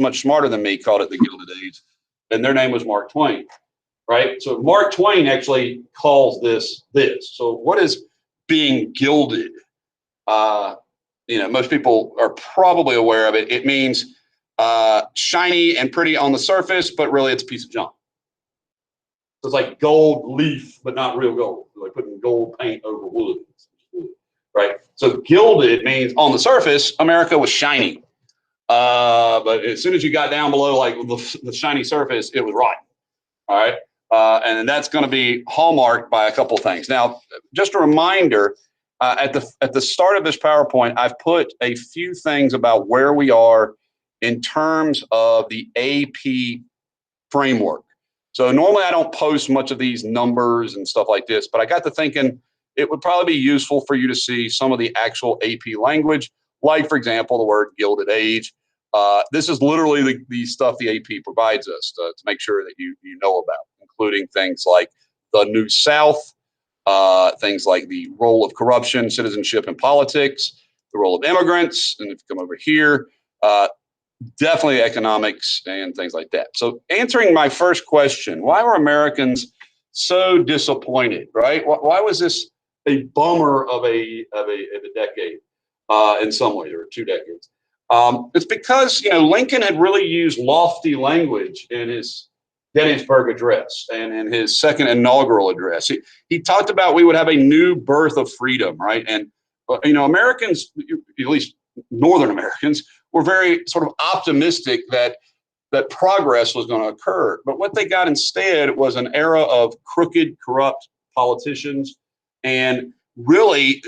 much smarter than me called it the Gilded Age, and their name was Mark Twain, right? So Mark Twain actually calls this. So what is being gilded? Most people are probably aware of it. It means shiny and pretty on the surface, but really it's a piece of junk. So it's like gold leaf, but not real gold. Like putting gold paint over wood, right? So gilded means on the surface, America was shiny. But as soon as you got down below like the shiny surface, it was rotten. All right. And that's going to be hallmarked by a couple of things. Now, just a reminder, at the start of this PowerPoint, I've put a few things about where we are in terms of the AP framework. So normally I don't post much of these numbers and stuff like this, but I got to thinking it would probably be useful for you to see some of the actual AP language, like, for example, the word Gilded Age. This is literally the stuff the AP provides us to make sure that you know about, including things like the New South, things like the role of corruption, citizenship, and politics, the role of immigrants, and if you come over here, definitely economics and things like that. So answering my first question, why were Americans so disappointed, right? Why was this a bummer of a decade in some ways, or 2 decades? It's because, Lincoln had really used lofty language in his Gettysburg Address and in his second inaugural address. He talked about we would have a new birth of freedom, right? And, Americans, at least Northern Americans, were very sort of optimistic that progress was going to occur. But what they got instead was an era of crooked, corrupt politicians. And really,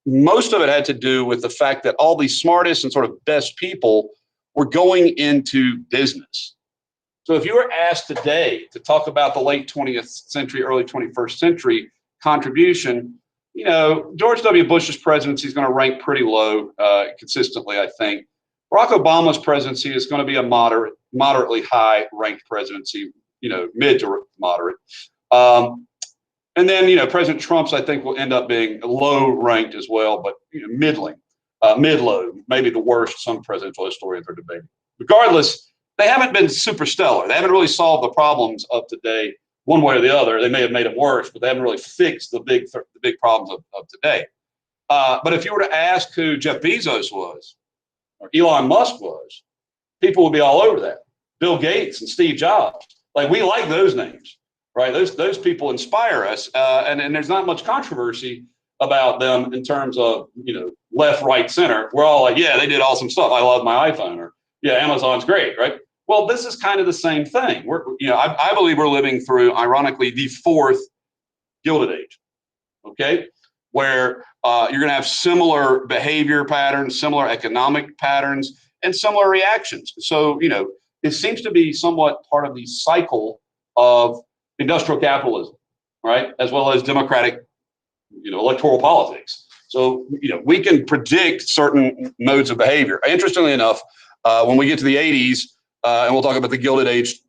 most of it had to do with the fact that all the smartest and sort of best people were going into business. So if you were asked today to talk about the late 20th century, early 21st century contribution, George W. Bush's presidency is going to rank pretty low consistently, I think. Barack Obama's presidency is going to be a moderately high ranked presidency, mid to moderate. And then, President Trump's, I think, will end up being low ranked as well, but middling, mid-low, maybe the worst some presidential historians are debating. Regardless, they haven't been super stellar. They haven't really solved the problems of today one way or the other. They may have made it worse, but they haven't really fixed the big problems of today. But if you were to ask who Jeff Bezos was or Elon Musk was, people would be all over that. Bill Gates and Steve Jobs. Like, we like those names, right? Those people inspire us. And there's not much controversy about them in terms of, left, right, center. We're all like, yeah, they did awesome stuff. I love my iPhone, or yeah, Amazon's great, right? Well, this is kind of the same thing. I believe we're living through, ironically, the 4th Gilded Age, okay? Where you're going to have similar behavior patterns, similar economic patterns, and similar reactions. So, it seems to be somewhat part of the cycle of industrial capitalism, right? As well as democratic, electoral politics. So, we can predict certain modes of behavior. Interestingly enough, when we get to the 80s, and we'll talk about the Gilded Age,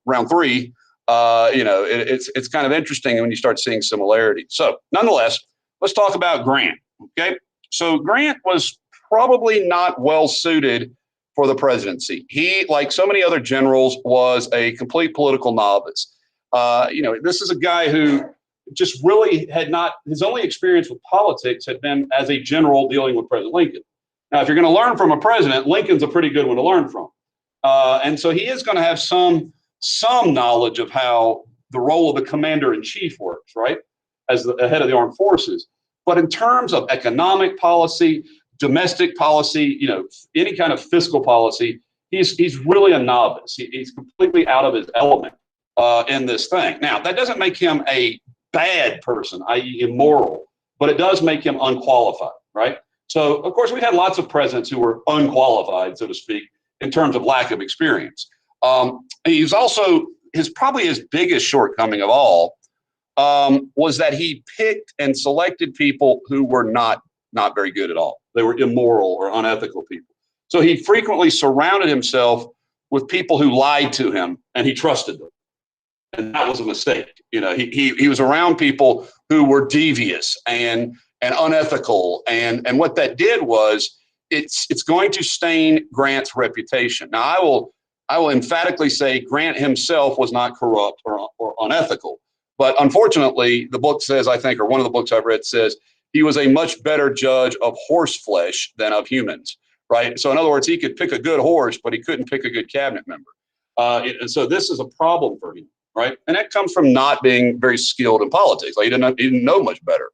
round 3, it's kind of interesting when you start seeing similarities. So nonetheless, let's talk about Grant, okay? So Grant was probably not well suited for the presidency. He, like so many other generals, was a complete political novice. This is a guy who just really had not, his only experience with politics had been as a general dealing with President Lincoln. Now, if you're going to learn from a president, Lincoln's a pretty good one to learn from. And so he is going to have some knowledge of how the role of the commander-in-chief works, right, as the head of the armed forces. But in terms of economic policy, domestic policy, any kind of fiscal policy, he's really a novice. He's completely out of his element in this thing. Now, that doesn't make him a bad person, i.e. immoral, but it does make him unqualified, right? So, of course, we've had lots of presidents who were unqualified, so to speak, in terms of lack of experience. He's also, probably his biggest shortcoming of all was that he picked and selected people who were not very good at all. They were immoral or unethical people. So he frequently surrounded himself with people who lied to him, and he trusted them. And that was a mistake. He was around people who were devious and unethical. And what that did was it's going to stain Grant's reputation. Now, I will emphatically say Grant himself was not corrupt or unethical, but unfortunately, the book says, I think, or one of the books I've read says, he was a much better judge of horse flesh than of humans, right? So in other words, he could pick a good horse, but he couldn't pick a good cabinet member. And so this is a problem for him, right? And that comes from not being very skilled in politics. Like he didn't know much better,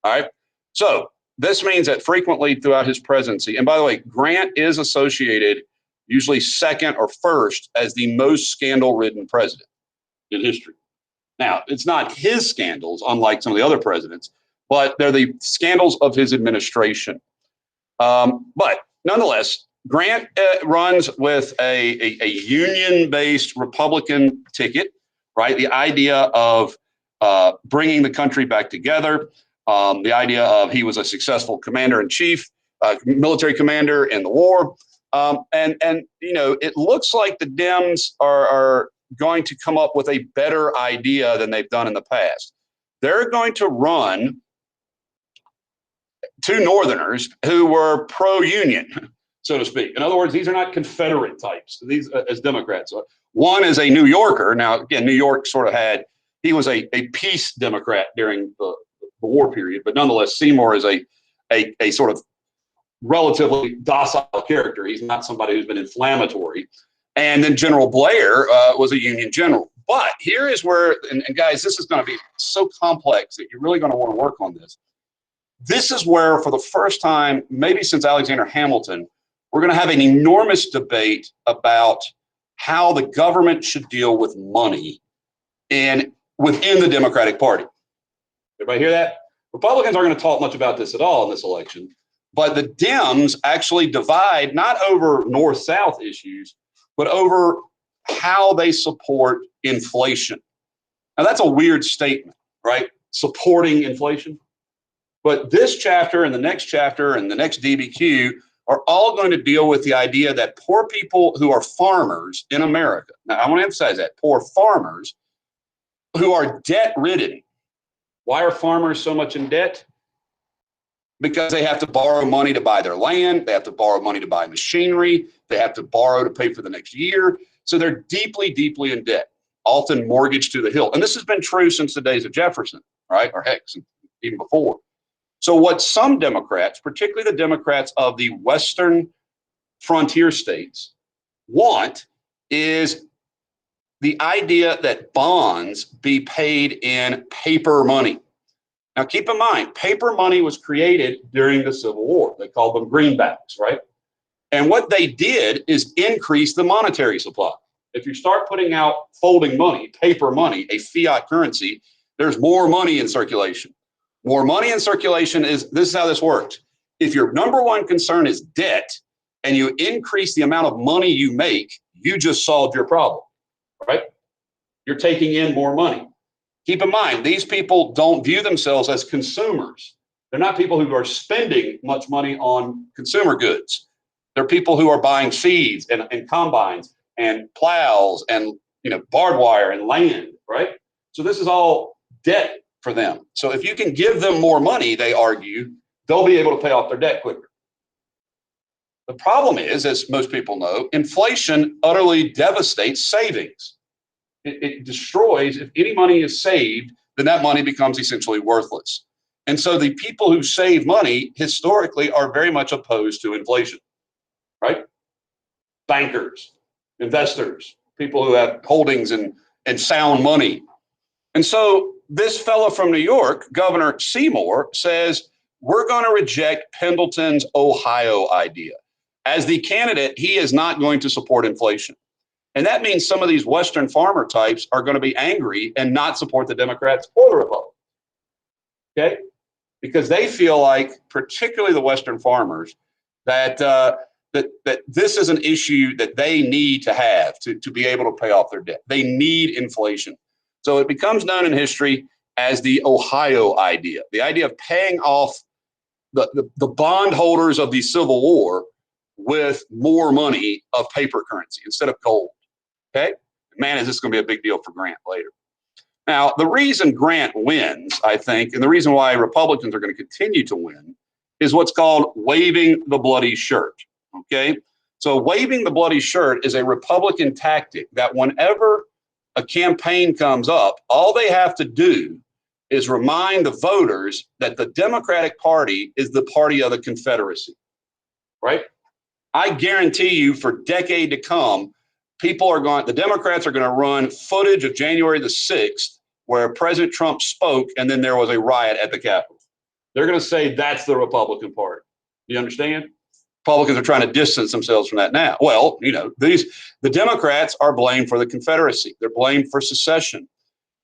all right? So this means that frequently throughout his presidency, and by the way, Grant is associated usually second or first as the most scandal-ridden president in history. Now, it's not his scandals, unlike some of the other presidents, but they're the scandals of his administration. But nonetheless, Grant runs with a union-based Republican ticket, right? The idea of bringing the country back together, the idea of he was a successful commander-in-chief, military commander in the war. And you know, it looks like the Dems are going to come up with a better idea than they've done in the past. They're going to run two Northerners who were pro-union, so to speak. In other words, these are not Confederate types, these as Democrats. One is a New Yorker. Now, again, New York sort of had, he was a peace Democrat during the war period, but nonetheless, Seymour is a sort of relatively docile character. He's not somebody who's been inflammatory. And then General Blair was a Union general. But here is where, and guys, this is going to be so complex that you're really going to want to work on this. This is where, for the first time, maybe since Alexander Hamilton, we're going to have an enormous debate about how the government should deal with money within the Democratic Party. Everybody hear that? Republicans aren't going to talk much about this at all in this election, but the Dems actually divide not over North-South issues, but over how they support inflation. Now, that's a weird statement, right? Supporting inflation. But this chapter and the next chapter and the next DBQ are all going to deal with the idea that poor people who are farmers in America, now I want to emphasize that, poor farmers who are debt-ridden. Why are farmers so much in debt? Because they have to borrow money to buy their land, they have to borrow money to buy machinery, they have to borrow to pay for the next year. So they're deeply, deeply in debt, often mortgaged to the hilt. And this has been true since the days of Jefferson, right? Or heck, even before. So what some Democrats, particularly the Democrats of the Western frontier states, want is the idea that bonds be paid in paper money. Now, keep in mind, paper money was created during the Civil War. They called them greenbacks, right? And what they did is increase the monetary supply. If you start putting out folding money, paper money, a fiat currency, there's more money in circulation. More money in circulation this is how this works. If your number one concern is debt and you increase the amount of money you make, you just solved your problem, right? You're taking in more money. Keep in mind, these people don't view themselves as consumers. They're not people who are spending much money on consumer goods. They're people who are buying seeds and combines and plows and barbed wire and land, right? So this is all debt for them. So if you can give them more money, they argue, they'll be able to pay off their debt quicker. The problem is, as most people know, inflation utterly devastates savings. It destroys, if any money is saved, then that money becomes essentially worthless. And so the people who save money historically are very much opposed to inflation, right? Bankers, investors, people who have holdings and sound money. And so this fellow from New York, Governor Seymour, says, we're going to reject Pendleton's Ohio idea. As the candidate, he is not going to support inflation. And that means some of these Western farmer types are going to be angry and not support the Democrats or the Republicans. Okay? Because they feel like, particularly the Western farmers, that this is an issue that they need to have to be able to pay off their debt. They need inflation. So it becomes known in history as the Ohio idea, the idea of paying off the bondholders of the Civil War with more money of paper currency instead of gold. Okay? Man, is this going to be a big deal for Grant later. Now, the reason Grant wins, I think, and the reason why Republicans are going to continue to win is what's called waving the bloody shirt. Okay. So waving the bloody shirt is a Republican tactic that whenever a campaign comes up, all they have to do is remind the voters that the Democratic Party is the party of the Confederacy, right? I guarantee you for a decade to come, the Democrats are going to run footage of January the 6th where President Trump spoke and then there was a riot at the Capitol. They're going to say that's the Republican Party. You understand? Republicans are trying to distance themselves from that now. Well, the Democrats are blamed for the Confederacy. They're blamed for secession.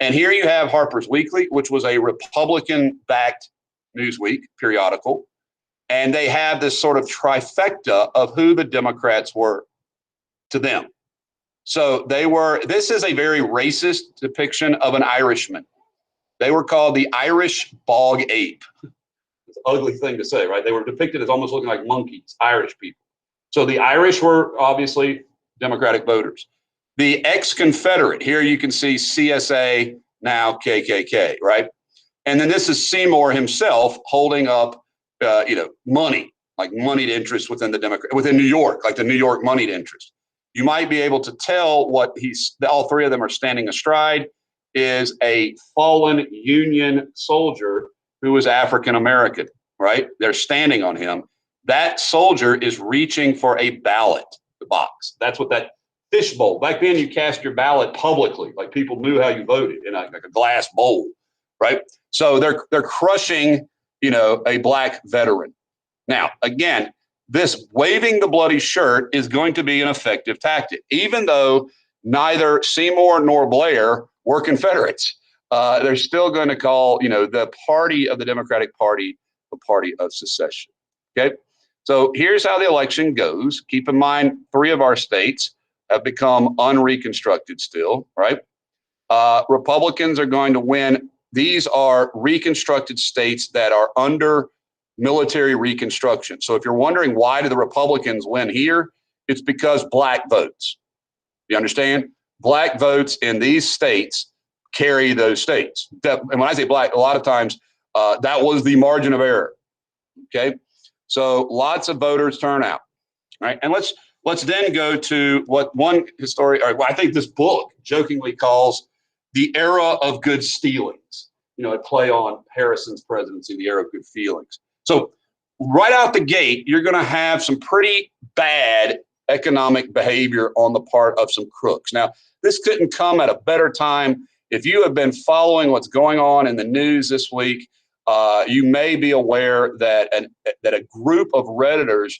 And here you have Harper's Weekly, which was a Republican-backed Newsweek periodical. And they have this sort of trifecta of who the Democrats were to them. So this is a very racist depiction of an Irishman. They were called the Irish bog ape. It's an ugly thing to say, right? They were depicted as almost looking like monkeys, Irish people. So the Irish were obviously Democratic voters. The ex-Confederate, here you can see CSA, now KKK, right? And then this is Seymour himself holding up, money, like moneyed interest within within New York, like the New York moneyed interest. You might be able to tell all three of them are standing astride is a fallen Union soldier who was African-American, right? They're standing on him. That soldier is reaching for a ballot box. That's what that fishbowl. Back then, you cast your ballot publicly, like people knew how you voted in like a glass bowl, right? So they're crushing, a black veteran. Now, again, this waving the bloody shirt is going to be an effective tactic, even though neither Seymour nor Blair were Confederates. They're still going to call, the party of the Democratic Party the party of secession. Okay. So here's how the election goes. Keep in mind, 3 of our states have become unreconstructed still, right? Republicans are going to win. These are reconstructed states that are under military reconstruction. So if you're wondering why do the Republicans win here, it's because black votes. You understand? Black votes in these states carry those states. And when I say black, a lot of times that was the margin of error. Okay. So lots of voters turn out. Right. And let's then go to what one historian, or I think this book jokingly calls the era of good stealings, a play on Harrison's presidency, the era of good feelings. So right out the gate, you're going to have some pretty bad economic behavior on the part of some crooks. Now, this couldn't come at a better time. If you have been following what's going on in the news this week, you may be aware that a group of Redditors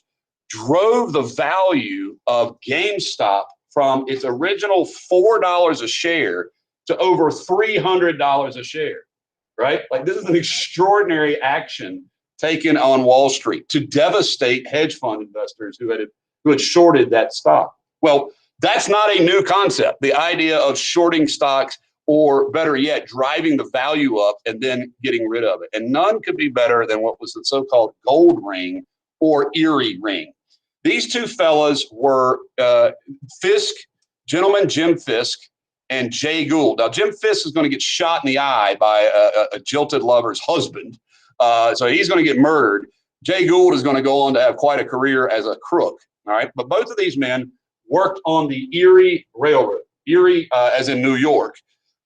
drove the value of GameStop from its original $4 a share to over $300 a share, right? Like this is an extraordinary action taken on Wall Street to devastate hedge fund investors who had shorted that stock. Well, that's not a new concept. The idea of shorting stocks, or better yet, driving the value up and then getting rid of it. And none could be better than what was the so-called gold ring or Erie ring. These two fellas were Jim Fisk and Jay Gould. Now, Jim Fisk is going to get shot in the eye by a jilted lover's husband. So he's going to get murdered. Jay Gould is going to go on to have quite a career as a crook. All right. But both of these men worked on the Erie Railroad. Erie, as in New York.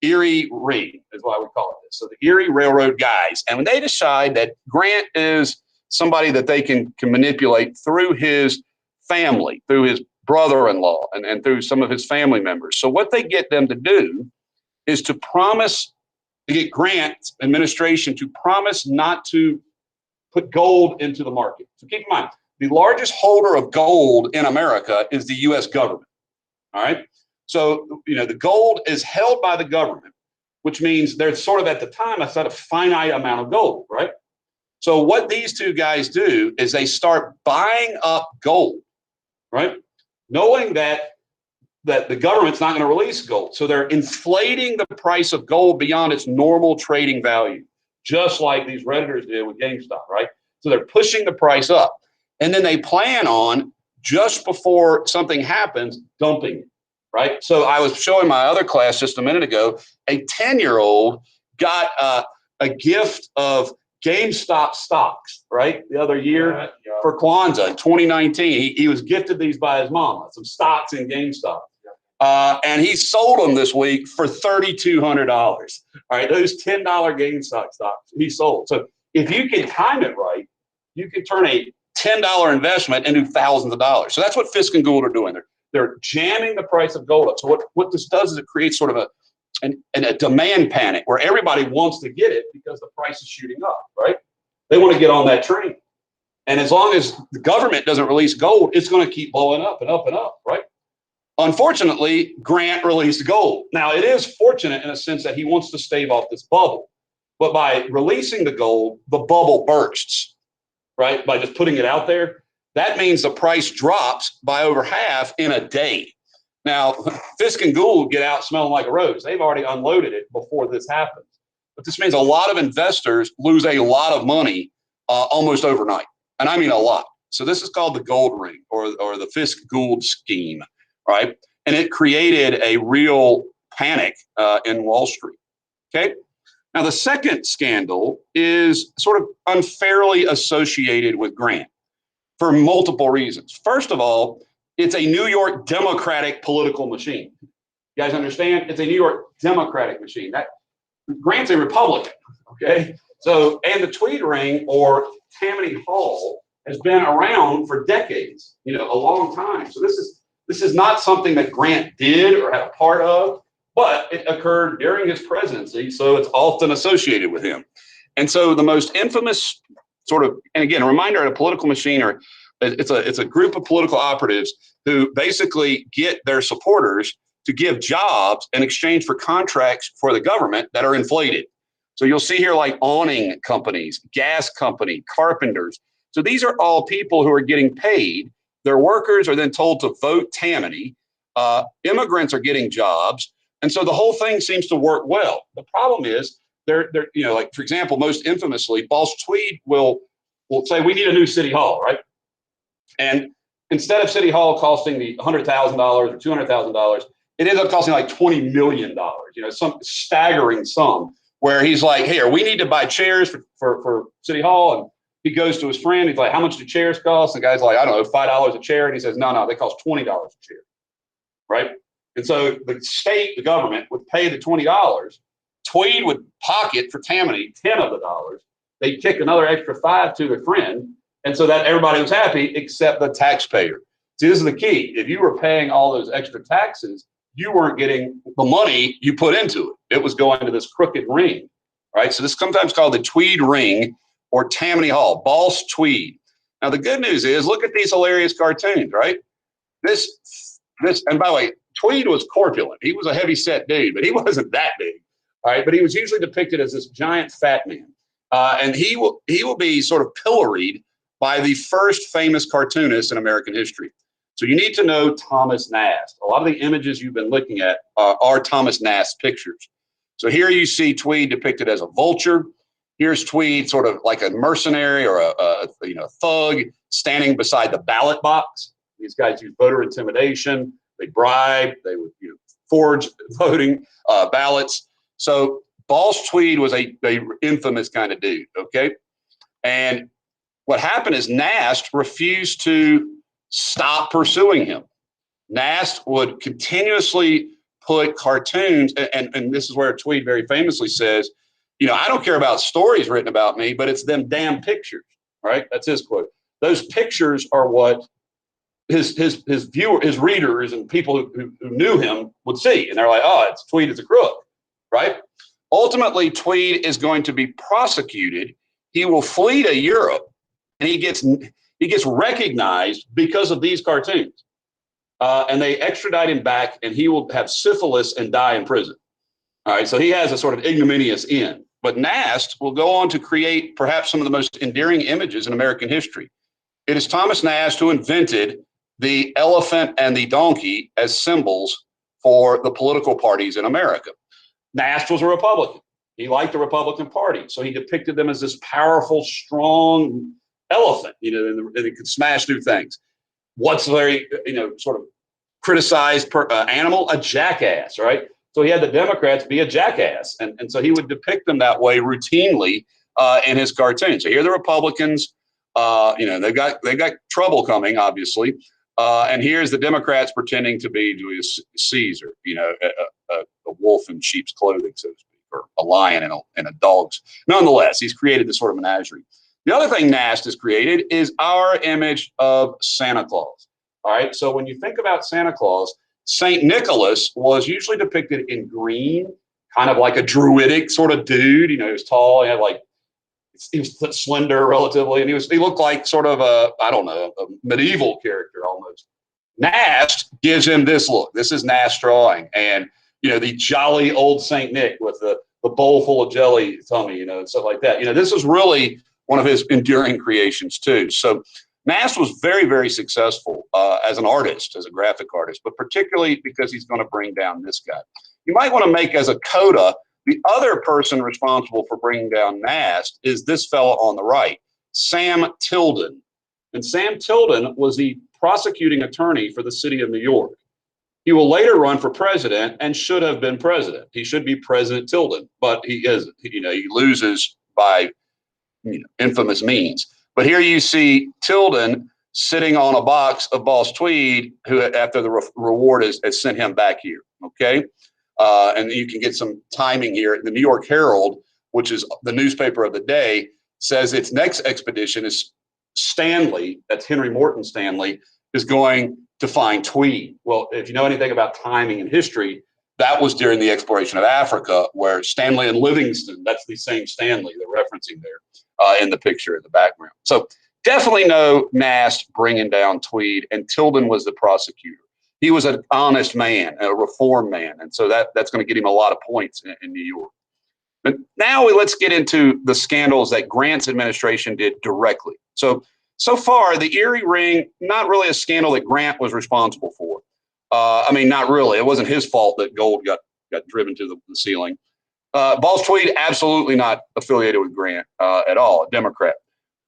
Erie Ring is why we call it this. So the Erie Railroad guys. And when they decide that Grant is somebody that they can manipulate through his family, through his brother-in-law, and through some of his family members. So what they get them to do is to get Grant's administration to promise not to put gold into the market. So keep in mind, the largest holder of gold in America is the U.S. government. All right. So, the gold is held by the government, which means there's sort of at the time a sort of finite amount of gold, right? So what these two guys do is they start buying up gold, right? Knowing that the government's not going to release gold. So they're inflating the price of gold beyond its normal trading value, just like these Redditors did with GameStop, right? So they're pushing the price up. And then they plan on, just before something happens, dumping it. Right. So I was showing my other class just a minute ago, a 10-year-old got a gift of GameStop stocks, right? The other year for Kwanzaa in 2019, he was gifted these by his mom, some stocks in GameStop. And he sold them this week for $3,200. All right, those $10 GameStop stocks he sold. So if you can time it right, you can turn a $10 investment into thousands of dollars. So that's what Fisk and Gould are doing. They're jamming the price of gold up. So what this does is it creates sort of a demand panic where everybody wants to get it because the price is shooting up, right? They want to get on that train. And as long as the government doesn't release gold, it's going to keep blowing up and up and up, right? Unfortunately, Grant released gold. Now, it is fortunate in a sense that he wants to stave off this bubble. But by releasing the gold, the bubble bursts, right? By just putting it out there. That means the price drops by over half in a day. Now, Fisk and Gould get out smelling like a rose. They've already unloaded it before this happens. But this means a lot of investors lose a lot of money almost overnight. And I mean a lot. So this is called the gold ring or the Fisk Gould scheme, right? And it created a real panic in Wall Street, okay? Now, the second scandal is sort of unfairly associated with Grant for multiple reasons. First of all, it's a New York Democratic political machine. You guys understand? It's a New York Democratic machine. That Grant's a Republican, okay? So, and the Tweed ring or Tammany Hall has been around for decades, a long time. So this is not something that Grant did or had a part of, but it occurred during his presidency, so it's often associated with him. And so the most infamous sort of, and again, a reminder, a political machine, or it's a group of political operatives who basically get their supporters to give jobs in exchange for contracts for the government that are inflated. So you'll see here like awning companies, gas company, carpenters. So these are all people who are getting paid. Their workers are then told to vote Tammany. Immigrants are getting jobs. And so the whole thing seems to work well. The problem is they're like, for example, most infamously, Boss Tweed will say, we need a new city hall, right? And instead of city hall costing the $100,000 or $200,000, it ends up costing like $20 million, some staggering sum where he's like, here, we need to buy chairs for city hall. And he goes to his friend. He's like, how much do chairs cost? And the guy's like, I don't know, $5 a chair. And he says, no, they cost $20 a chair, right? And so the state, the government would pay the $20. Tweed would pocket for Tammany 10 of the dollars. They'd kick another extra 5 to their friend. And so that everybody was happy except the taxpayer. See, this is the key. If you were paying all those extra taxes, you weren't getting the money you put into it. It was going to this crooked ring, right? So this is sometimes called the Tweed ring or Tammany Hall, Boss Tweed. Now, the good news is, look at these hilarious cartoons, right? This, and by the way, Tweed was corpulent. He was a heavy set dude, but he wasn't that big, all right? But he was usually depicted as this giant fat man. And he will be sort of pilloried by the first famous cartoonist in American history. So you need to know Thomas Nast. A lot of the images you've been looking at are Thomas Nast pictures. So here you see Tweed depicted as a vulture. Here's Tweed sort of like a mercenary or a thug standing beside the ballot box. These guys use voter intimidation. They bribe. They would forge voting ballots. So Boss Tweed was a infamous kind of dude. Okay, and what happened is Nast refused to stop pursuing him. Nast would continuously put cartoons, and this is where Tweed very famously says, I don't care about stories written about me, but it's them damn pictures, right? That's his quote. Those pictures are what his readers and people who knew him would see. And they're like, oh, it's Tweed is a crook, right? Ultimately, Tweed is going to be prosecuted. He will flee to Europe, and he gets recognized because of these cartoons. And they extradite him back, and he will have syphilis and die in prison. All right, so he has a sort of ignominious end. But Nast will go on to create perhaps some of the most endearing images in American history. It is Thomas Nast who invented the elephant and the donkey as symbols for the political parties in America. Nast was a Republican. He liked the Republican Party, so he depicted them as this powerful, strong elephant, and it could smash through things. What's very, sort of criticized animal? A jackass, right? So he had the Democrats be a jackass. And so he would depict them that way routinely in his cartoon. So here are the Republicans. They've got trouble coming, obviously. And here's the Democrats pretending to be Julius Caesar, a wolf in sheep's clothing, so to speak, or a lion in a dog's. Nonetheless, he's created this sort of menagerie. The other thing Nast has created is our image of Santa Claus. All right. So when you think about Santa Claus, St. Nicholas was usually depicted in green, kind of like a druidic sort of dude. He was tall. He was slender relatively, and he looked like sort of a medieval character almost. Nast gives him this look. This is Nast's drawing, and the jolly old Saint Nick with the bowl full of jelly tummy, and stuff like that. This is really one of his enduring creations too. So Nast was very, very successful as an artist, as a graphic artist, but particularly because he's going to bring down this guy. You might want to make as a coda. The other person responsible for bringing down Nast is this fellow on the right, Sam Tilden. And Sam Tilden was the prosecuting attorney for the city of New York. He will later run for president and should have been president. He should be President Tilden, but he isn't. He loses by infamous means. But here you see Tilden sitting on a box of Boss Tweed, who after the reward has sent him back here. Okay. And you can get some timing here. The New York Herald, which is the newspaper of the day, says its next expedition is Stanley, that's Henry Morton Stanley, is going to find Tweed. Well, if you know anything about timing and history, that was during the exploration of Africa, where Stanley and Livingstone, that's the same Stanley they're referencing there in the picture in the background. So definitely no Nast bringing down Tweed, and Tilden was the prosecutor. He was an honest man, a reform man, and so that's going to get him a lot of points in New York. But now let's get into the scandals that Grant's administration did directly. So far, the Erie Ring, not really a scandal that Grant was responsible for. Not really. It wasn't his fault that gold got driven to the ceiling. Boss Tweed, absolutely not affiliated with Grant at all, a Democrat.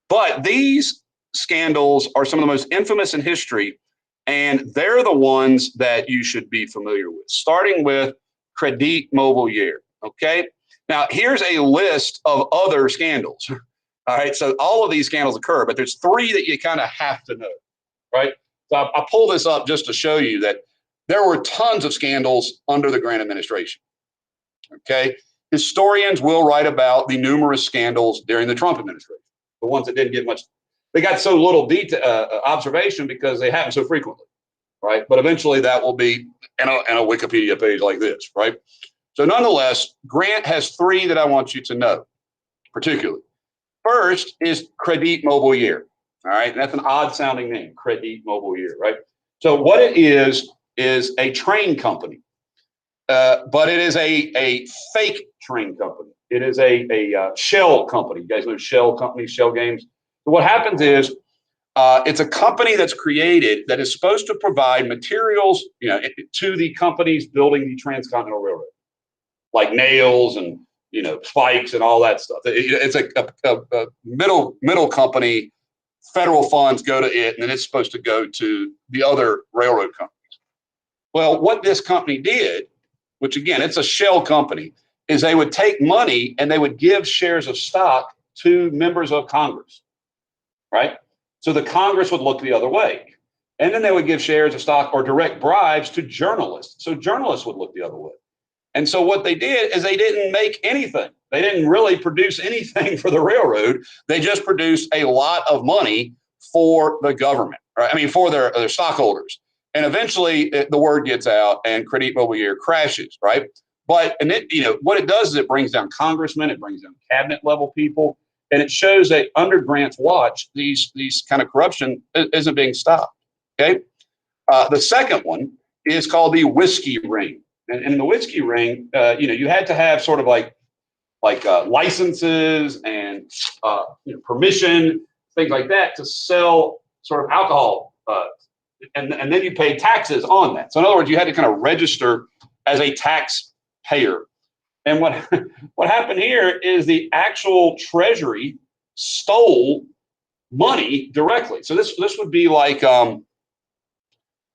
But these scandals are some of the most infamous in history, and they're the ones that you should be familiar with, starting with Crédit Mobilier, okay? Now, here's a list of other scandals, all right? So all of these scandals occur, but there's three that you kind of have to know, right? So I pulled this up just to show you that there were tons of scandals under the Grant administration, okay? Historians will write about the numerous scandals during the Trump administration, the ones that didn't get much. They got so little observation because they happen so frequently, right? But eventually that will be in a Wikipedia page like this, right? So nonetheless, Grant has three that I want you to know, particularly. First is Crédit Mobilier, all right? And that's an odd sounding name, Crédit Mobilier, right? So what it is a train company, but it is a fake train company. It is a shell company. You guys know shell companies, shell games. What happens is it's a company that's created that is supposed to provide materials, to the companies building the Transcontinental Railroad, like nails and spikes and all that stuff. It's a middle company. Federal funds go to it, and then it's supposed to go to the other railroad companies. Well, what this company did, which again, it's a shell company, is they would take money and they would give shares of stock to members of Congress. Right? So the Congress would look the other way. And then they would give shares of stock or direct bribes to journalists. So journalists would look the other way. And so what they did is they didn't make anything. They didn't really produce anything for the railroad. They just produced a lot of money for the government, right? For their stockholders. And eventually the word gets out and Crédit Mobilier crashes, right? But what it does is it brings down congressmen, it brings down cabinet level people. And it shows that under Grant's watch, these kind of corruption isn't being stopped. Okay. The second one is called the whiskey ring. And in the whiskey ring, you had to have sort of like licenses and permission, things like that, to sell sort of alcohol. And then you pay taxes on that. So in other words, you had to kind of register as a taxpayer. And what happened here is the actual Treasury stole money directly. So this would be like what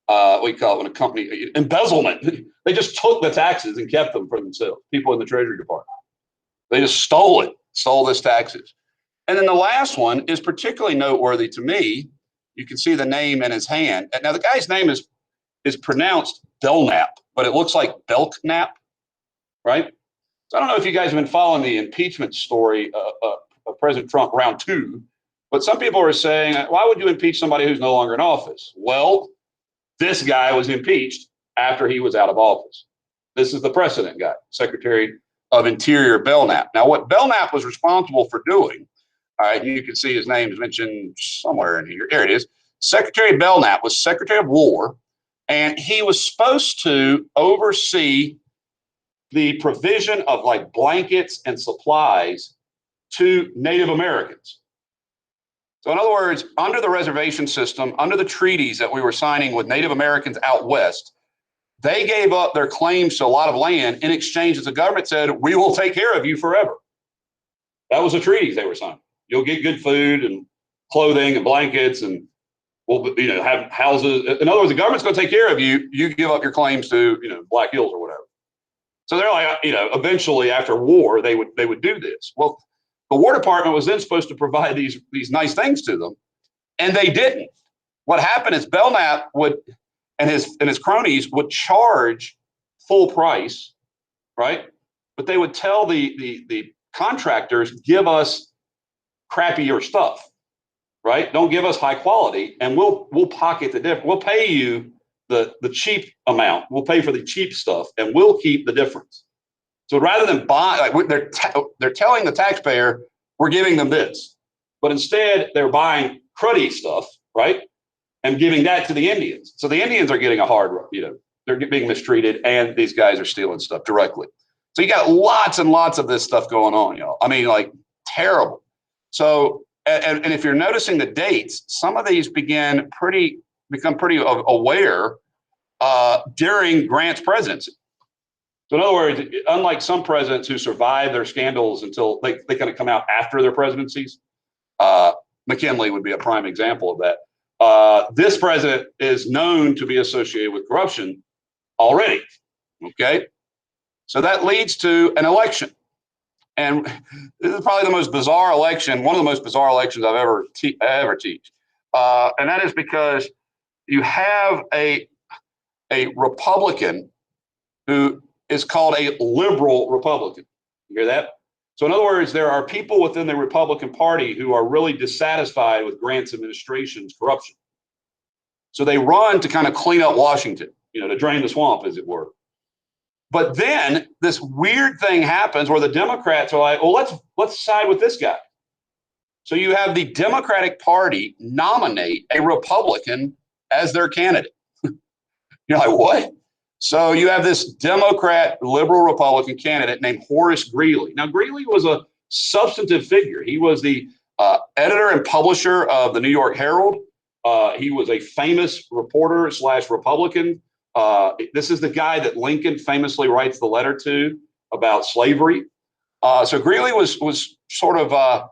you call it when a company embezzlement. They just took the taxes and kept them for themselves. People in the Treasury Department, they just stole it, stole this taxes. And then the last one is particularly noteworthy to me. You can see the name in his hand. Now, the guy's name is pronounced Belknap, but it looks like Belknap, right? So I don't know if you guys have been following the impeachment story of President Trump round 2, but some people are saying, why would you impeach somebody who's no longer in office? Well, this guy was impeached after he was out of office. This is the precedent guy, Secretary of Interior Belknap. Now, what Belknap was responsible for doing, all right, you can see his name is mentioned somewhere in here. There it is. Secretary Belknap was Secretary of War, and he was supposed to oversee the provision of like blankets and supplies to Native Americans. So in other words, under the reservation system, under the treaties that we were signing with Native Americans out west, they gave up their claims to a lot of land in exchange as the government said, we will take care of you forever. That was the treaties they were signing. You'll get good food and clothing and blankets, and we'll have houses. In other words, the government's going to take care of you. You give up your claims to Black Hills or whatever. So they're like, eventually after war, they would do this. Well, the War Department was then supposed to provide these nice things to them, and they didn't. What happened is Belknap would and his cronies would charge full price, right? But they would tell the contractors, give us crappier stuff, right? Don't give us high quality, and we'll pocket the difference. We'll pay you the cheap amount. We'll pay for the cheap stuff, and we'll keep the difference. So rather than buy, like they're telling the taxpayer, we're giving them this, but instead they're buying cruddy stuff, right, and giving that to the Indians. So the Indians are getting a hard, they're being mistreated, and these guys are stealing stuff directly. So you got lots and lots of this stuff going on, y'all. I mean, like terrible. So, and if you're noticing the dates, some of these become pretty aware during Grant's presidency. So in other words, unlike some presidents who survive their scandals until they kind of come out after their presidencies, McKinley would be a prime example of that. This president is known to be associated with corruption already. Okay, so that leads to an election. And this is probably the most bizarre election, one of the most bizarre elections I've ever teach. And that is because you have a Republican who is called a liberal Republican. You hear that? So in other words, there are people within the Republican Party who are really dissatisfied with Grant's administration's corruption. So they run to kind of clean up Washington, to drain the swamp, as it were. But then this weird thing happens where the Democrats are like, well, let's side with this guy. So you have the Democratic Party nominate a Republican as their candidate. You're like, what? So you have this Democrat, liberal Republican candidate named Horace Greeley. Now, Greeley was a substantive figure. He was the editor and publisher of the New York Herald. He was a famous reporter / Republican. This is the guy that Lincoln famously writes the letter to about slavery. So Greeley was sort of, a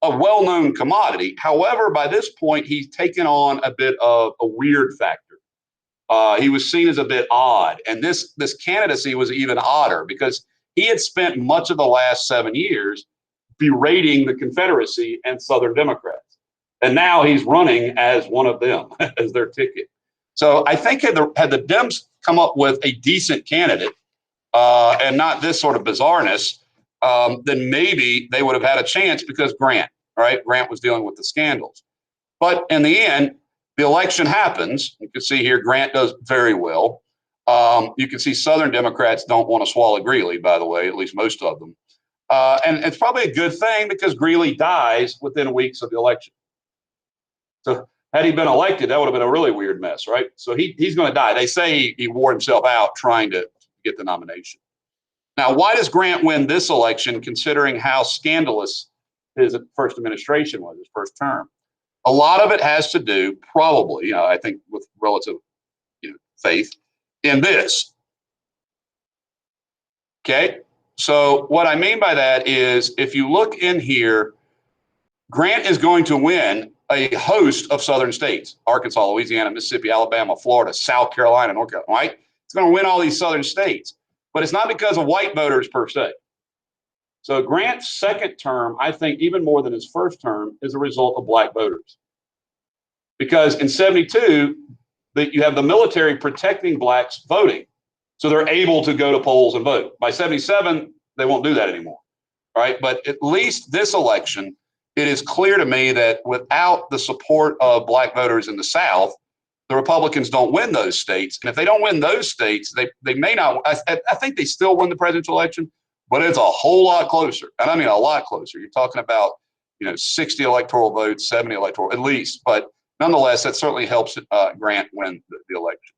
well-known commodity. However, by this point, he's taken on a bit of a weird factor. He was seen as a bit odd. And this candidacy was even odder because he had spent much of the last 7 years berating the Confederacy and Southern Democrats. And now he's running as one of them, as their ticket. So I think had the Dems come up with a decent candidate and not this sort of bizarreness, then maybe they would have had a chance because Grant was dealing with the scandals. But in the end, the election happens. You can see here Grant does very well. You can see Southern Democrats don't want to swallow Greeley, by the way, at least most of them. And it's probably a good thing because Greeley dies within weeks of the election. So had he been elected, that would have been a really weird mess, right? So he's going to die. They say he wore himself out trying to get the nomination. Now, why does Grant win this election, considering how scandalous his first administration was, his first term? A lot of it has to do, probably, I think, with relative faith in this. Okay, so what I mean by that is if you look in here, Grant is going to win a host of southern states: Arkansas, Louisiana, Mississippi, Alabama, Florida, South Carolina, North Carolina, right? It's going to win all these southern states, but it's not because of white voters per se. So Grant's second term, I think even more than his first term, is a result of black voters. Because in 72, you have the military protecting blacks voting. So they're able to go to polls and vote. By 77, they won't do that anymore, right? But at least this election, it is clear to me that without the support of black voters in the South, the Republicans don't win those states. And if they don't win those states, they may not. I think they still win the presidential election, but it's a whole lot closer. And I mean a lot closer. You're talking about, 60 electoral votes, 70 electoral at least. But nonetheless, that certainly helps Grant win the election.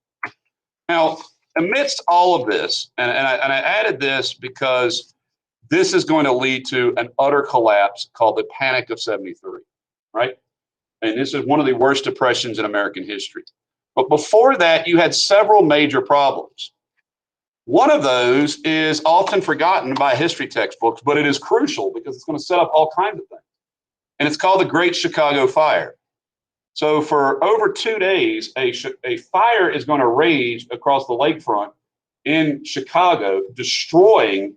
Now, amidst all of this, and I added this because this is going to lead to an utter collapse called the Panic of 73, right? And this is one of the worst depressions in American history. But before that, you had several major problems. One of those is often forgotten by history textbooks, but it is crucial because it's going to set up all kinds of things. And it's called the Great Chicago Fire. So for over 2 days, a fire is going to rage across the lakefront in Chicago, destroying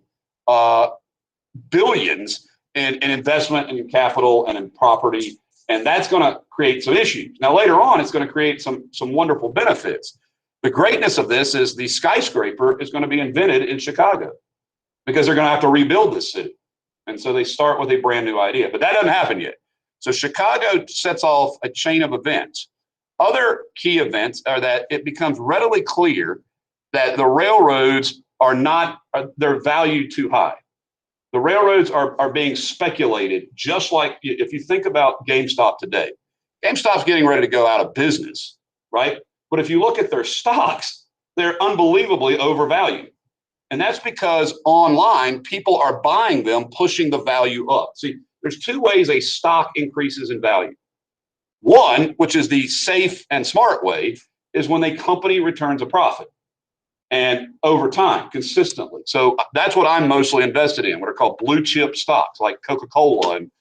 billions in investment and in capital and in property. And that's going to create some issues. Now, later on, it's going to create some wonderful benefits. The greatness of this is the skyscraper is going to be invented in Chicago because they're going to have to rebuild this city. And so they start with a brand new idea, but that doesn't happen yet. So Chicago sets off a chain of events. Other key events are that it becomes readily clear that the railroads are not, they're valued too high. The railroads are being speculated, just like if you think about GameStop today. GameStop's getting ready to go out of business, right? But if you look at their stocks, they're unbelievably overvalued. And that's because online, people are buying them, pushing the value up. See, there's two ways a stock increases in value. One, which is the safe and smart way, is when a company returns a profit. And over time, consistently. So that's what I'm mostly invested in, what are called blue chip stocks like Coca-Cola and,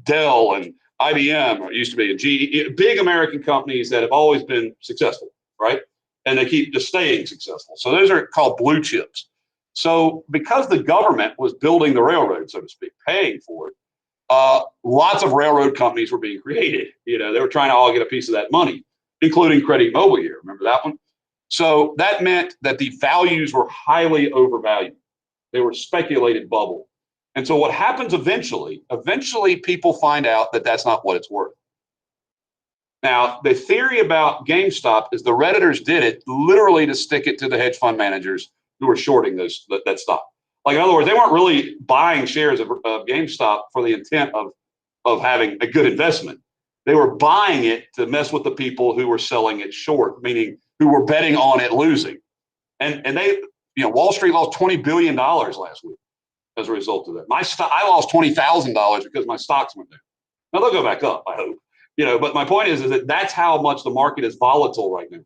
Dell and IBM, or it used to be, and GE, big American companies that have always been successful, right? And they keep just staying successful. So those are called blue chips. So because the government was building the railroad, so to speak, paying for it, lots of railroad companies were being created. They were trying to all get a piece of that money, including Credit Mobile here. Remember that one? So that meant that the values were highly overvalued. They were speculated bubble. And so what happens eventually people find out that that's not what it's worth. Now, the theory about GameStop is the Redditors did it literally to stick it to the hedge fund managers who were shorting that stock. Like, in other words, they weren't really buying shares of GameStop for the intent of having a good investment. They were buying it to mess with the people who were selling it short, meaning who were betting on it losing. And they, Wall Street lost $20 billion last week as a result of that. I lost $20,000 because my stocks went down. Now they'll go back up, I hope. But my point is that that's how much the market is volatile right now,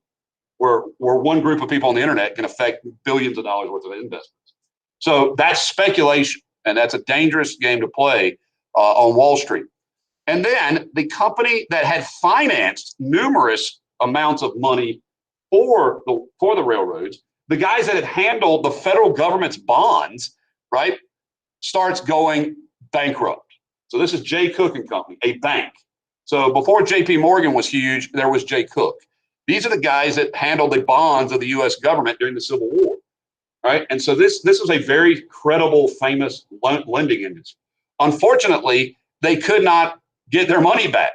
where one group of people on the internet can affect billions of dollars worth of investments. So that's speculation, and that's a dangerous game to play on Wall Street. And then the company that had financed numerous amounts of money for the railroads, the guys that had handled the federal government's bonds, right, starts going bankrupt. So this is Jay Cook and Company, a bank. So before JP Morgan was huge, there was Jay Cook. These are the guys that handled the bonds of the US government during the Civil War, right? And so this was a very credible, famous lending industry. Unfortunately, they could not get their money back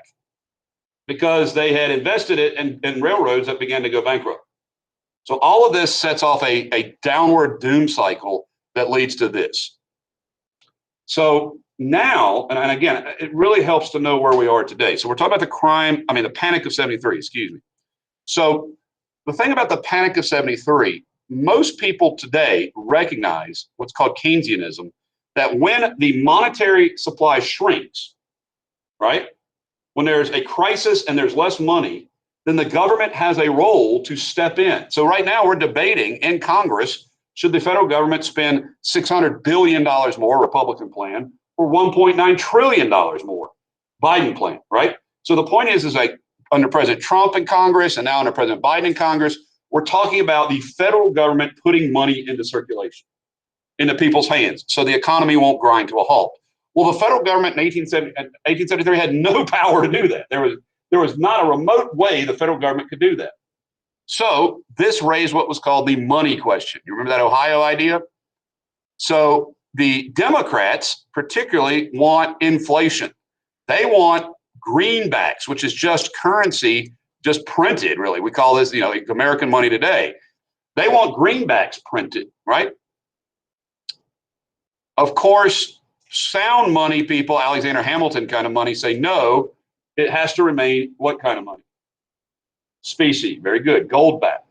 because they had invested it in railroads that began to go bankrupt. So all of this sets off a downward doom cycle that leads to this. So now, and again, it really helps to know where we are today. So we're talking about the Panic of 73, excuse me. So the thing about the Panic of 73, most people today recognize what's called Keynesianism, that when the monetary supply shrinks, right? When there's a crisis and there's less money, then the government has a role to step in. So right now we're debating in Congress, should the federal government spend $600 billion more, Republican plan, or $1.9 trillion more, Biden plan, right? So the point is like under President Trump in Congress and now under President Biden in Congress, we're talking about the federal government putting money into circulation. into people's hands so the economy won't grind to a halt. Well, the federal government in 1873 had no power to do that. There was not a remote way the federal government could do that. So this raised what was called the money question. You remember that Ohio idea? So the Democrats particularly want inflation. They want greenbacks, which is just currency, just printed, really. We call this, like American money today. They want greenbacks printed, right? Of course, sound money people, Alexander Hamilton kind of money, say no, it has to remain what kind of money? Specie, very good, gold back.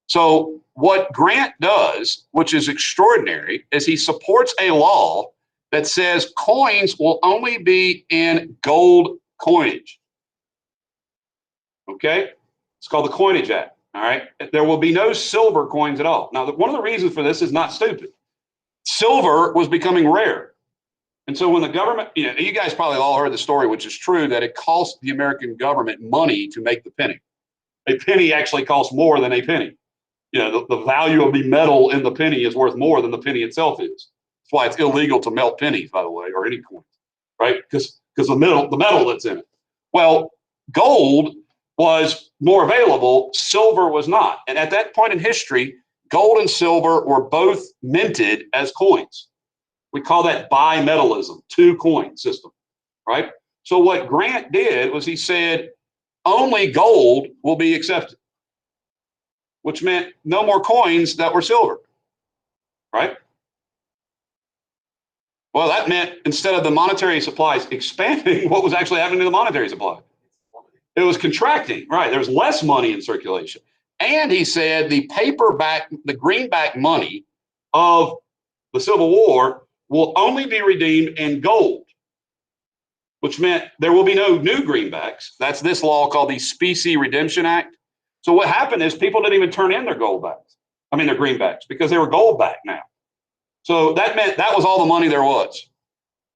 So what Grant does, which is extraordinary, is he supports a law that says coins will only be in gold coinage. Okay? It's called the Coinage Act. All right? There will be no silver coins at all. Now, one of the reasons for this is not stupid. Silver was becoming rare. And so when the government, you guys probably all heard the story, which is true, that it cost the American government money to make the penny. A penny actually costs more than a penny. The value of the metal in the penny is worth more than the penny itself is. That's why it's illegal to melt pennies, by the way, or any coin, right? Because the metal that's in it. Well, gold was more available, silver was not. And at that point in history, gold and silver were both minted as coins. We call that bimetallism, two-coin system, right? So what Grant did was he said, only gold will be accepted, which meant no more coins that were silver, right? Well, that meant instead of the monetary supplies expanding, what was actually happening to the monetary supply? It was contracting, right? There's less money in circulation. And he said the greenback money of the Civil War will only be redeemed in gold, which meant there will be no new greenbacks. That's this law called the Specie Redemption Act. So what happened is people didn't even turn in their their greenbacks, because they were gold back now. So that meant that was all the money there was.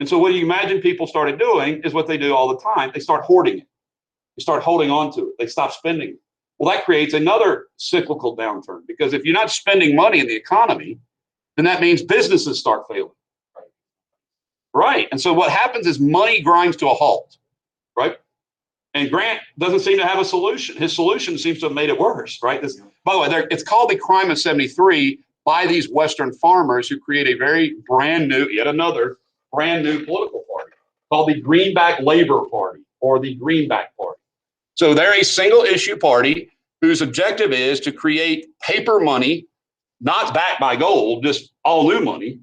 And so what you imagine people started doing is what they do all the time. They start hoarding it. They start holding on to it. They stop spending it. Well, that creates another cyclical downturn, because if you're not spending money in the economy, then that means businesses start failing. Right. And so what happens is money grinds to a halt, right? And Grant doesn't seem to have a solution. His solution seems to have made it worse, right? By the way, it's called the Crime of 73 by these Western farmers who create a yet another brand new political party called the Greenback Labor Party, or the Greenback Party. So they're a single issue party whose objective is to create paper money, not backed by gold, just all new money,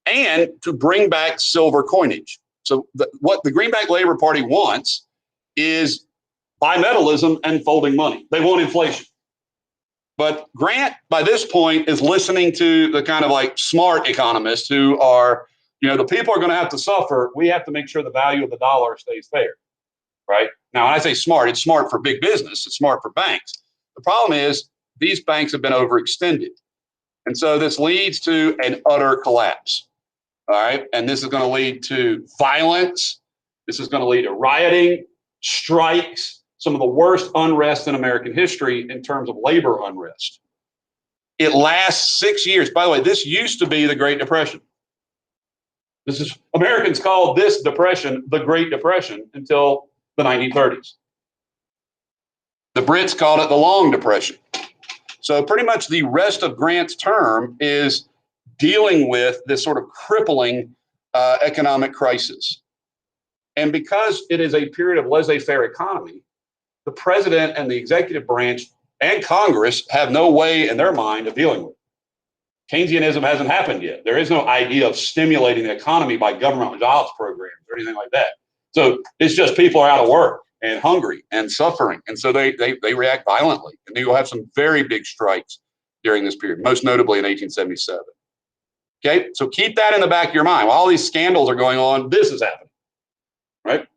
and to bring back silver coinage. So what the Greenback Labor Party wants is bimetallism and folding money. They want inflation. But Grant, by this point, is listening to the kind of like smart economists who are, the people are going to have to suffer. We have to make sure the value of the dollar stays fair, right? Now, when I say smart, it's smart for big business. It's smart for banks. The problem is these banks have been overextended. And so this leads to an utter collapse. All right. And this is going to lead to violence. This is going to lead to rioting, strikes, some of the worst unrest in American history in terms of labor unrest. It lasts 6 years. By the way, this used to be the Great Depression. Americans called this depression the Great Depression until the 1930s. The Brits called it the Long Depression. So pretty much the rest of Grant's term is dealing with this sort of crippling economic crisis. And because it is a period of laissez-faire economy, the president and the executive branch and Congress have no way in their mind of dealing with it. Keynesianism hasn't happened yet. There is no idea of stimulating the economy by government jobs programs or anything like that. So it's just people are out of work and hungry and suffering. And so they react violently. And you will have some very big strikes during this period, most notably in 1877. Okay, so keep that in the back of your mind. While all these scandals are going on, this is happening, right?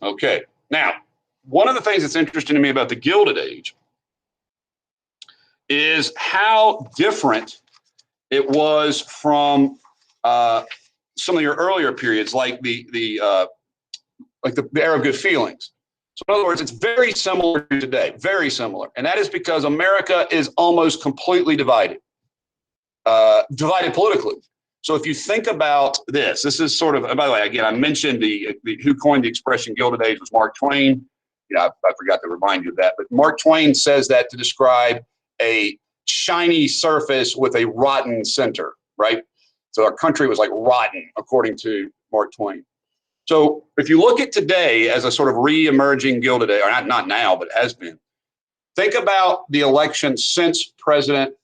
Okay, now, one of the things that's interesting to me about the Gilded Age is how different it was from some of your earlier periods, like the era of good feelings. So in other words, it's very similar to today, very similar. And that is because America is almost completely divided. divided politically. So if you think about this, this is sort of, by the way, again, I mentioned the who coined the expression Gilded Age was Mark Twain. You know, I forgot to remind you of that, but Mark Twain says that to describe a shiny surface with a rotten center, right? So our country was like rotten, according to Mark Twain. So if you look at today as a sort of re-emerging Gilded Age, or not now, but has been, think about the election since President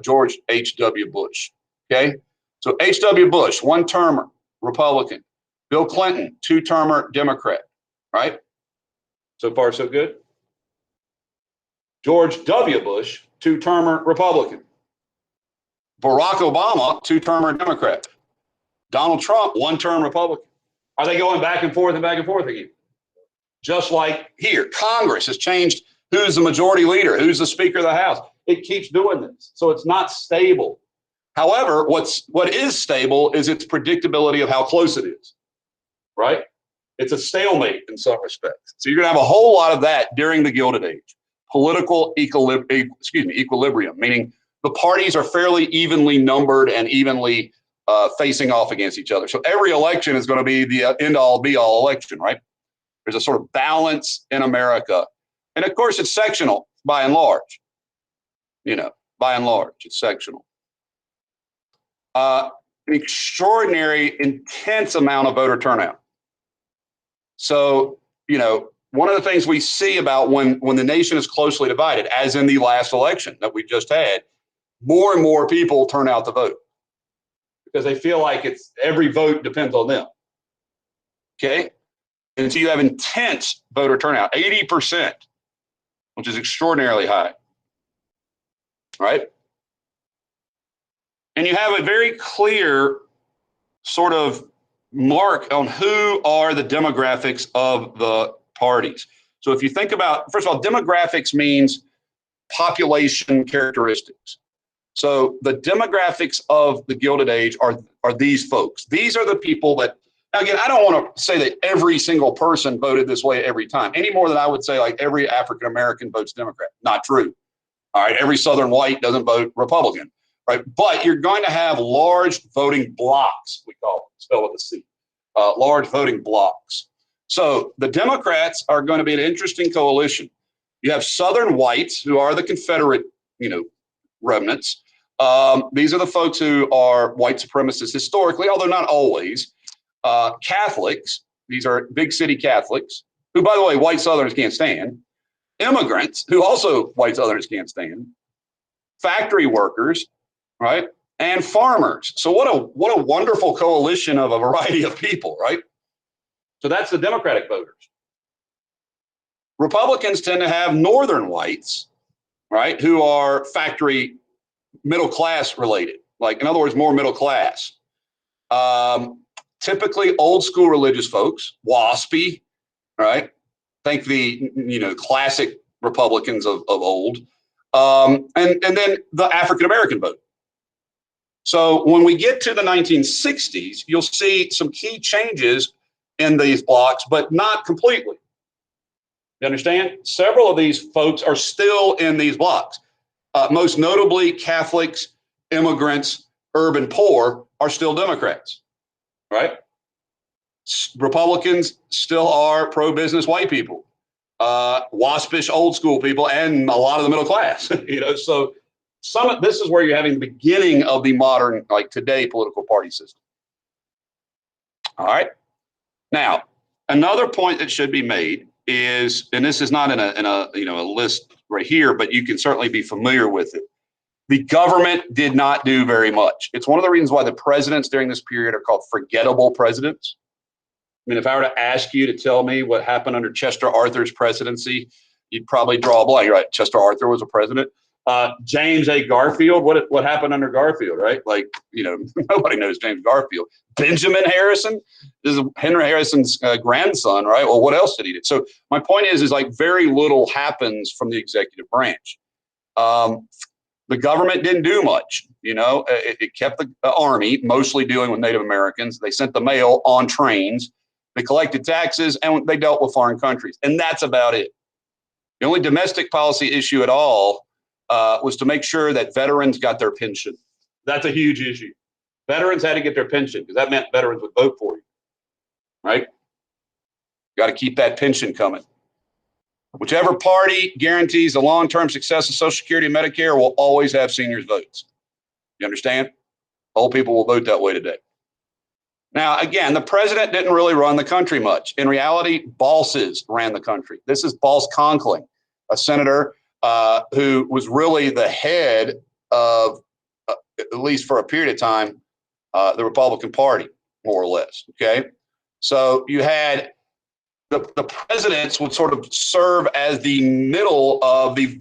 George H.W. Bush, okay? So H.W. Bush, one-termer, Republican. Bill Clinton, two-termer, Democrat, right? So far, so good. George W. Bush, two-termer, Republican. Barack Obama, two-termer, Democrat. Donald Trump, one-term Republican. Are they going back and forth again? Just like here, Congress has changed who's the majority leader, who's the Speaker of the House. It keeps doing this, so it's not stable. However, what is stable is its predictability of how close it is, right? It's a stalemate in some respects. So you're going to have a whole lot of that during the Gilded Age. Political equilibrium, meaning the parties are fairly evenly numbered and evenly facing off against each other. So every election is going to be the end-all, be-all election, right? There's a sort of balance in America. And of course, it's sectional by and large. You know, by and large, it's sectional. An extraordinary, intense amount of voter turnout. So, you know, one of the things we see about when the nation is closely divided, as in the last election that we just had, more and more people turn out to vote because they feel like every vote depends on them. Okay? And so you have intense voter turnout, 80%, which is extraordinarily high. Right? And you have a very clear sort of mark on who are the demographics of the parties. So if you think about, first of all, demographics means population characteristics. So the demographics of the Gilded Age are these folks. These are the people that, now again, I don't want to say that every single person voted this way every time, any more than I would say like every African-American votes Democrat. Not true. All right, every Southern white doesn't vote Republican, right? But you're going to have large voting blocks, we call them, spelled with a C, large voting blocks. So the Democrats are going to be an interesting coalition. You have Southern whites who are the Confederate, you know, remnants. These are the folks who are white supremacists historically, although not always. Catholics, these are big city Catholics, who, by the way, white Southerners can't stand. Immigrants, who also white Southerners can't stand. Factory workers, right? And farmers. So what a wonderful coalition of a variety of people, right? So that's the Democratic voters. Republicans tend to have Northern whites, right, who are factory middle class related, like in other words, more middle class. Typically old school religious folks, waspy, right? Think the classic Republicans of old, and then the African American vote. So when we get to the 1960s, you'll see some key changes in these blocks, but not completely. You understand? Several of these folks are still in these blocks. Most notably, Catholics, immigrants, urban poor are still Democrats, right? Republicans still are pro-business white people, waspish old school people, and a lot of the middle class. So this is where you're having the beginning of the modern, like today, political party system. All right. Now, another point that should be made is, and this is not in a list right here, but you can certainly be familiar with it. The government did not do very much. It's one of the reasons why the presidents during this period are called forgettable presidents. I mean, if I were to ask you to tell me what happened under Chester Arthur's presidency, you'd probably draw a blank, right? Chester Arthur was a president. James A. Garfield, what happened under Garfield, right? Like, nobody knows James Garfield. Benjamin Harrison, this is Henry Harrison's grandson, right? Well, what else did he do? So my point is like very little happens from the executive branch. The government didn't do much, it kept the army mostly dealing with Native Americans. They sent the mail on trains. They collected taxes and they dealt with foreign countries. And that's about it. The only domestic policy issue at all was to make sure that veterans got their pension, That's a huge issue. Veterans had to get their pension because that meant veterans would vote for you, right? Got to keep that pension coming. Whichever party guarantees the long-term success of Social Security and Medicare will always have seniors' votes. You understand? Old people will vote that way today. Now, again, the president didn't really run the country much. In reality, bosses ran the country. This is Boss Conkling, a senator who was really the head of, at least for a period of time, the Republican Party, more or less. Okay, so you had the presidents would sort of serve as the middle of the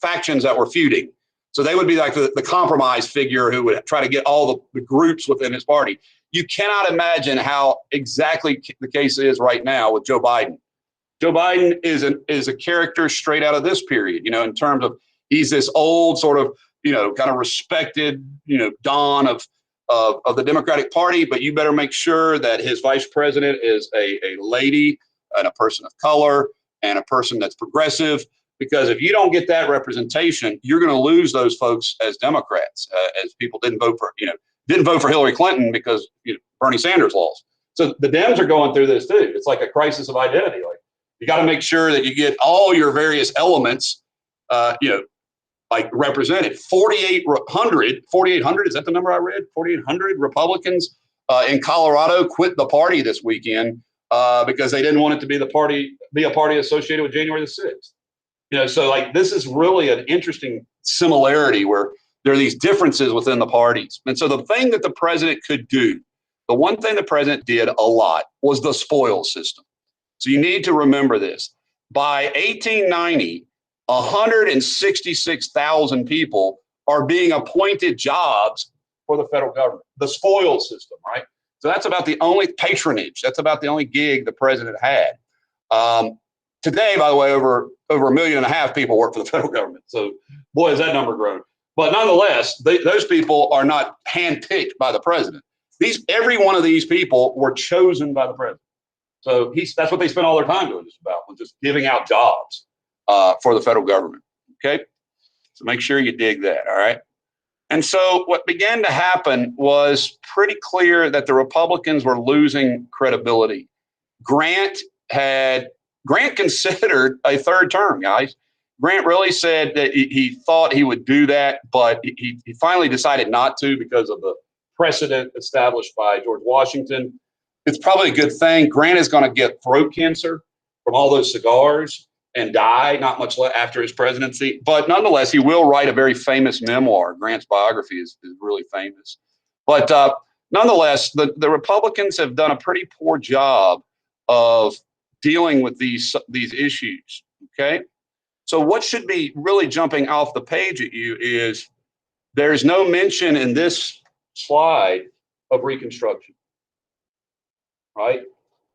factions that were feuding. So they would be like the compromise figure who would try to get all the groups within his party. You cannot imagine how exactly the case is right now with Joe Biden. Joe Biden is a character straight out of this period, in terms of he's this old sort of, kind of respected, don of the Democratic Party, but you better make sure that his vice president is a lady and a person of color and a person that's progressive. Because if you don't get that representation, you're going to lose those folks as Democrats, as people didn't vote for Hillary Clinton because Bernie Sanders lost. So the Dems are going through this too. It's like a crisis of identity. Like you got to make sure that you get all your various elements, like represented. 4,800, is that the number I read? 4,800 Republicans in Colorado quit the party this weekend because they didn't want it to be a party associated with January the 6th. So like this is really an interesting similarity where there are these differences within the parties. And so the thing that the president could do, the one thing the president did a lot was the spoils system. So you need to remember this. By 1890, 166,000 people are being appointed jobs for the federal government, the spoils system, right? So that's about the only patronage. That's about the only gig the president had. Today, by the way, over 1.5 million people work for the federal government. So, boy, has that number grown. But nonetheless, those people are not handpicked by the president. Every one of these people were chosen by the president. So that's what they spend all their time doing, just giving out jobs for the federal government. Okay, so make sure you dig that. All right. And so what began to happen was pretty clear that the Republicans were losing credibility. Grant considered a third term, guys. Grant really said that he thought he would do that, but he finally decided not to because of the precedent established by George Washington. It's probably a good thing. Grant is going to get throat cancer from all those cigars and die not much after his presidency. But nonetheless, he will write a very famous memoir. Grant's biography is really famous. But nonetheless, the Republicans have done a pretty poor job of dealing with these issues. Okay, so what should be really jumping off the page at you is there's no mention in this slide of Reconstruction, right?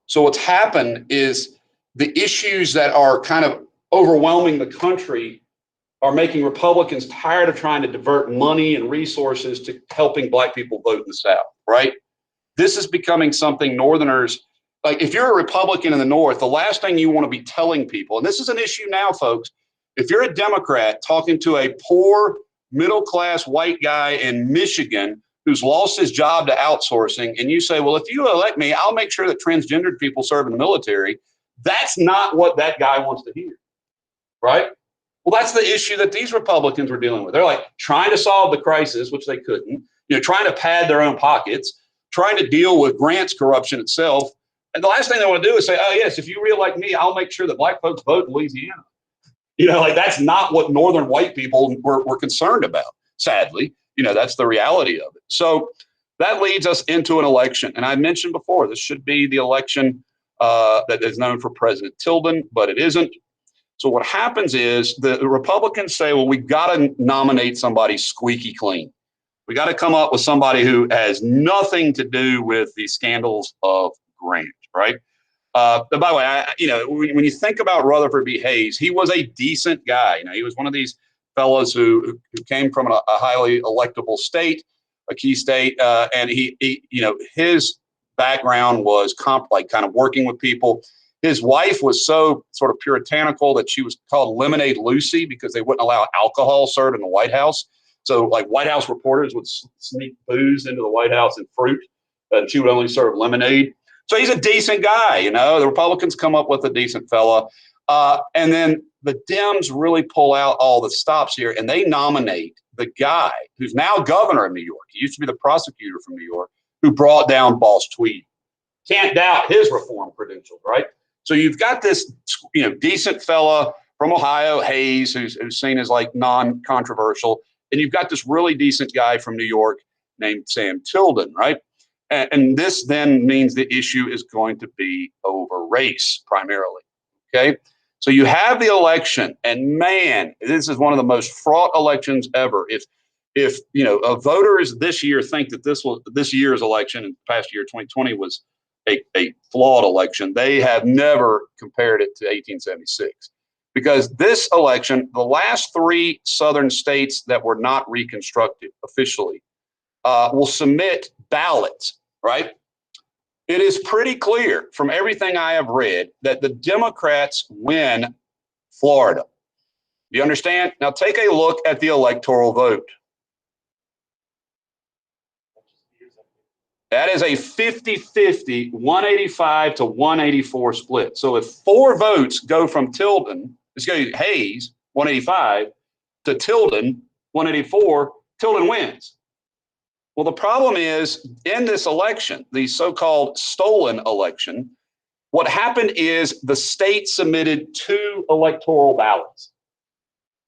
So what's happened is the issues that are kind of overwhelming the country are making Republicans tired of trying to divert money and resources to helping Black people vote in the South, right? This is becoming something Northerners, like if you're a Republican in the North, the last thing you want to be telling people, and this is an issue now, folks, if you're a Democrat talking to a poor middle-class white guy in Michigan who's lost his job to outsourcing, and you say, well, if you elect me, I'll make sure that transgendered people serve in the military. That's not what that guy wants to hear, right? Well, that's the issue that these Republicans were dealing with. They're like trying to solve the crisis, which they couldn't, trying to pad their own pockets, trying to deal with Grant's corruption itself. And the last thing they want to do is say, oh, yes, if you reelect me, I'll make sure that Black folks vote in Louisiana. Like that's not what Northern white people were concerned about, sadly. That's the reality of it. So that leads us into an election. And I mentioned before, this should be the election that is known for President Tilden, but it isn't. So what happens is the Republicans say, well, we've got to nominate somebody squeaky clean. We got to come up with somebody who has nothing to do with the scandals of Grant, right? By the way, when you think about Rutherford B. Hayes, he was a decent guy. He was one of these fellows who came from a highly electable state, a key state, and his background was kind of working with people. His wife was so sort of puritanical that she was called Lemonade Lucy because they wouldn't allow alcohol served in the White House. So like White House reporters would sneak booze into the White House and fruit, and she would only serve lemonade. So he's a decent guy, you know. The Republicans come up with a decent fella, and then the Dems really pull out all the stops here, and they nominate the guy who's now governor of New York. He used to be the prosecutor from New York, who brought down Boss Tweed. Can't doubt his reform credentials, right? So you've got this, you know, decent fella from Ohio, Hayes, who's seen as like non-controversial, and you've got this really decent guy from New York named Sam Tilden, right? And this then means the issue is going to be over race primarily. Okay. So you have the election, and man, this is one of the most fraught elections ever. If you know, voters this year think that this year's election, in the past year, 2020, was a flawed election, they have never compared it to 1876. Because this election, the last three southern states that were not reconstructed officially will submit ballots, right? It is pretty clear from everything I have read that the Democrats win Florida. Do you understand? Now take a look at the electoral vote. That is a 50-50, 185 to 184 split. So if 4 votes go from Hayes, 185, to Tilden, 184, Tilden wins. Well, the problem is in this election, the so-called stolen election, what happened is the state submitted 2 electoral ballots.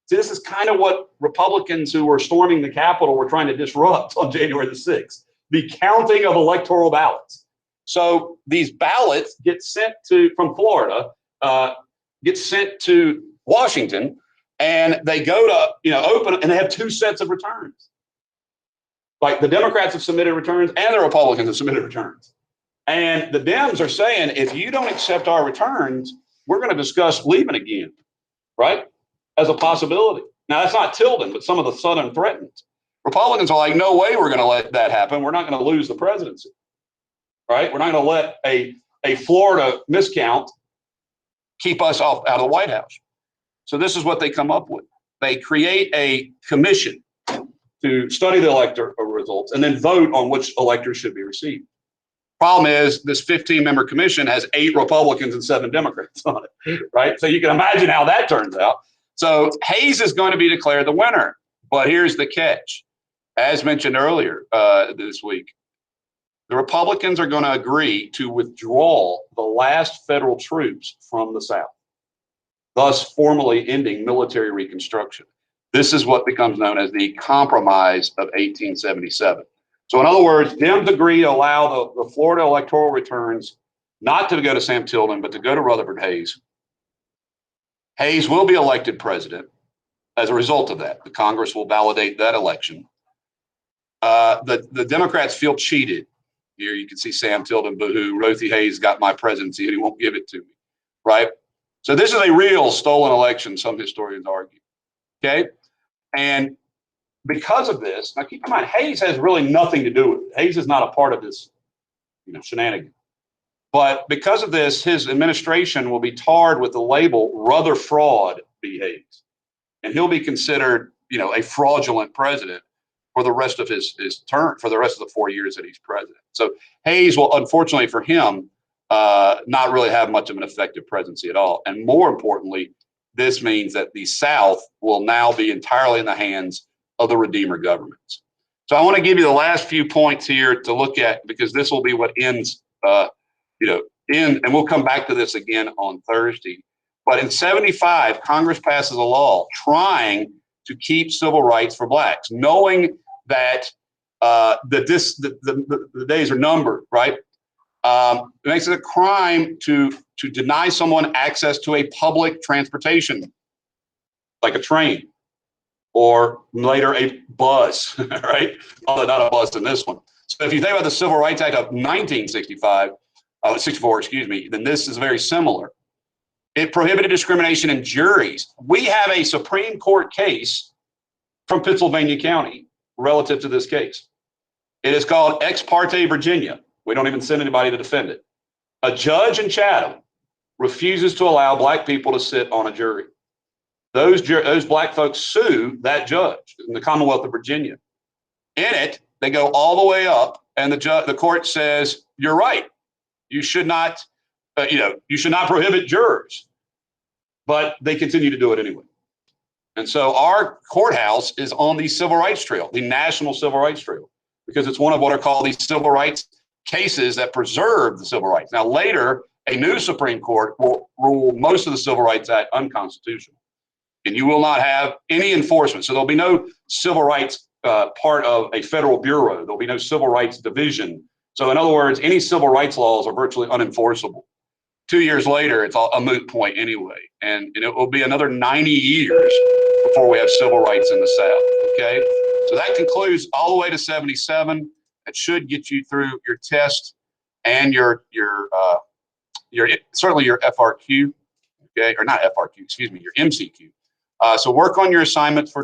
See, this is kind of what Republicans who were storming the Capitol were trying to disrupt on January the 6th, the counting of electoral ballots. So these ballots get sent from Florida, get sent to Washington, and they go to, you know, open, and they have 2 sets of returns. Like the Democrats have submitted returns and the Republicans have submitted returns. And the Dems are saying, if you don't accept our returns, we're going to discuss leaving again, right? As a possibility. Now, that's not Tilden, but some of the Southern threatened. Republicans are like, no way we're going to let that happen. We're not going to lose the presidency, right? We're not going to let a Florida miscount keep us out of the White House. So this is what they come up with. They create a commission to study the electoral results and then vote on which electors should be received. Problem is, this 15-member commission has 8 Republicans and 7 Democrats on it, right? So you can imagine how that turns out. So Hayes is going to be declared the winner, but here's the catch. As mentioned earlier this week, the Republicans are going to agree to withdraw the last federal troops from the South, thus formally ending military reconstruction. This is what becomes known as the Compromise of 1877. So in other words, Dems agree to allow the Florida electoral returns not to go to Sam Tilden, but to go to Rutherford Hayes. Hayes will be elected president as a result of that. The Congress will validate that election. The Democrats feel cheated. Here you can see Sam Tilden, boo-hoo, Rothy Hayes got my presidency and he won't give it to me, right? So this is a real stolen election, some historians argue, okay? And because of this, now keep in mind, Hayes has really nothing to do with it. Hayes is not a part of this, you know, shenanigan. But because of this, his administration will be tarred with the label Rutherfraud v. Hayes. And he'll be considered, you know, a fraudulent president for the rest of his term, for the rest of the 4 years that he's president. So Hayes will, unfortunately for him, not really have much of an effective presidency at all. And more importantly, this means that the South will now be entirely in the hands of the Redeemer governments. So I want to give you the last few points here to look at, because this will be what ends, and we'll come back to this again on Thursday. But in 75, Congress passes a law trying to keep civil rights for blacks, knowing that the days are numbered, right? It makes it a crime to deny someone access to a public transportation, like a train, or later a bus, right? Although not a bus in this one. So if you think about the Civil Rights Act of 1965, 64, excuse me, then this is very similar. It prohibited discrimination in juries. We have a Supreme Court case from Pittsylvania County relative to this case. It is called Ex parte Virginia. We don't even send anybody to defend it. A judge in Chatham refuses to allow black people to sit on a jury. those black folks sue that judge in the Commonwealth of Virginia. In it, they go all the way up, and the court says, "You're right. You should not, you should not prohibit jurors." But they continue to do it anyway. And so our courthouse is on the civil rights trail, the national civil rights trail, because it's one of what are called these civil rights cases that preserve the civil rights. Now, later, a new Supreme Court will rule most of the Civil Rights Act unconstitutional, and you will not have any enforcement. So there'll be no civil rights part of a federal bureau. There'll be no civil rights division. So in other words, any civil rights laws are virtually unenforceable. 2 years later, it's a moot point anyway. And it will be another 90 years before we have civil rights in the South, okay? So that concludes all the way to 77. It should get you through your test and your certainly your FRQ, okay? Or not FRQ, excuse me, your MCQ. So work on your assignment for